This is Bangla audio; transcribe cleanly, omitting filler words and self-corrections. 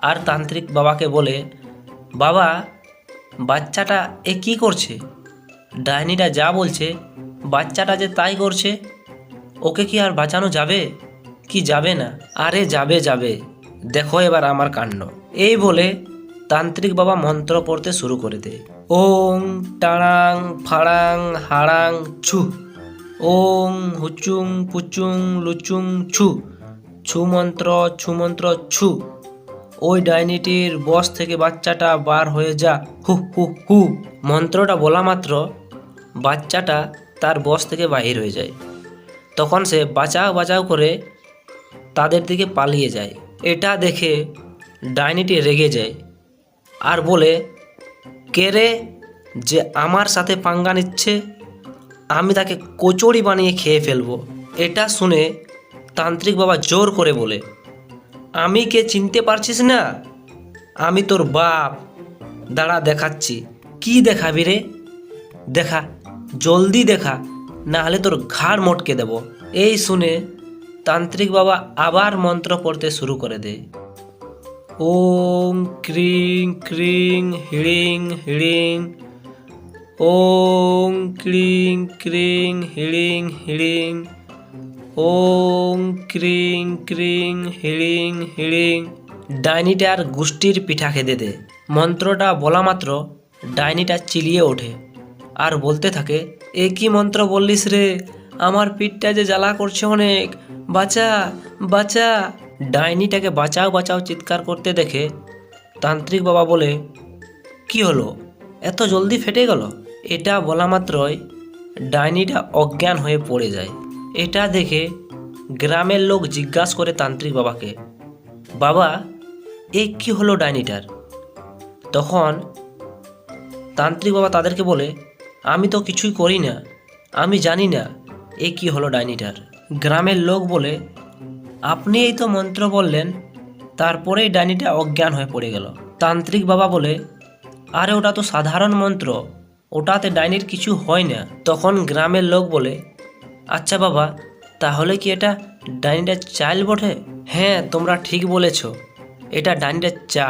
আর তান্ত্রিক বাবাকে বলে, বাবা বাচ্চাটা এ কী করছে? ডাইনিটা যা বলছে বাচ্চাটা যে তাই করছে। ওকে কি আর বাঁচানো যাবে? কি যাবে না? আরে যাবে যাবে, দেখো এবার আমার কাণ্ড। এই বলে তান্ত্রিক বাবা মন্ত্র পড়তে শুরু করে দেয়। ওং টাড়াং ফাড়াং হাড়াং ছু, ওং হুচুং পুচুং লুচুং ছু, ছু মন্ত্র ছু। ওই ডাইনিটির বশ থেকে বাচ্চাটা বার হয়ে যা, হু হু হু। মন্ত্রটা বলা মাত্র বাচ্চাটা তার বশ থেকে বাহির হয়ে যায়। তখন সে বাঁচাও বাঁচাও করে তাদের দিকে পালিয়ে যায়। এটা দেখে ডাইনিটি রেগে যায় আর বলে, কে রে যে আমার সাথে পাঙ্গা নিচ্ছে? আমি তাকে কচুরি বানিয়ে খেয়ে ফেলবো। এটা শুনে তান্ত্রিক বাবা জোর করে বলে, আমি কে চিনতে পারছিস না? আমি তোর বাপ। দাঁড়া দেখাচ্ছি। কি দেখাবি রে? দেখা, জলদি দেখা, না হলে তোর ঘাড় মটকে দেব। এই শুনে তান্ত্রিক বাবা আবার মন্ত্র পড়তে শুরু করে দেয়। ওং ক্রিং ক্রিং হিড়িং হিড়িং, ওং ক্রিং ক্রিং হিড়িং হিড়িং, ওং ক্রিং ক্রিং হিড়িং হিড়িং। ডাইনিটার গুষ্টির পিঠা খেতে দে। মন্ত্রটা বলা মাত্র ডাইনিটা চিলিয়ে ওঠে আর বলতে থাকে, এ কি মন্ত্র বললিস রে? আমার পিঠটা যে জ্বালা করছে অনেক, বাঁচা বাঁচা। ডাইনিটাকে বাঁচাও বাঁচাও চিৎকার করতে দেখে তান্ত্রিক বাবা বলে, কি হলো, এত জলদি ফেটে গেল? এটা বলা মাত্রই ডাইনিটা অজ্ঞান হয়ে পড়ে যায়। এটা দেখে গ্রামের লোক জিজ্ঞাসা করে তান্ত্রিক বাবাকে, বাবা এ কি হলো ডাইনিটার? তখন তান্ত্রিক বাবা তাদেরকে বলে, আমি তো কিছুই করি না, আমি জানি না এ কি হলো ডাইনিটার। গ্রামের লোক বলে, আপনি এই তো মন্ত্র বললেন, তারপরেই ডাইনিটা অজ্ঞান হয়ে পড়ে গেল। তান্ত্রিক বাবা বলে, আরে ওটা তো সাধারণ মন্ত্র, ওটাতে ডাইনির কিছু হয় না। তখন গ্রামের লোক বলে, আচ্ছা বাবা, তাহলে কি এটা ডাইনিটার চাল বটে? হ্যাঁ তোমরা ঠিক বলেছ, এটা ডাইনিটার চাল।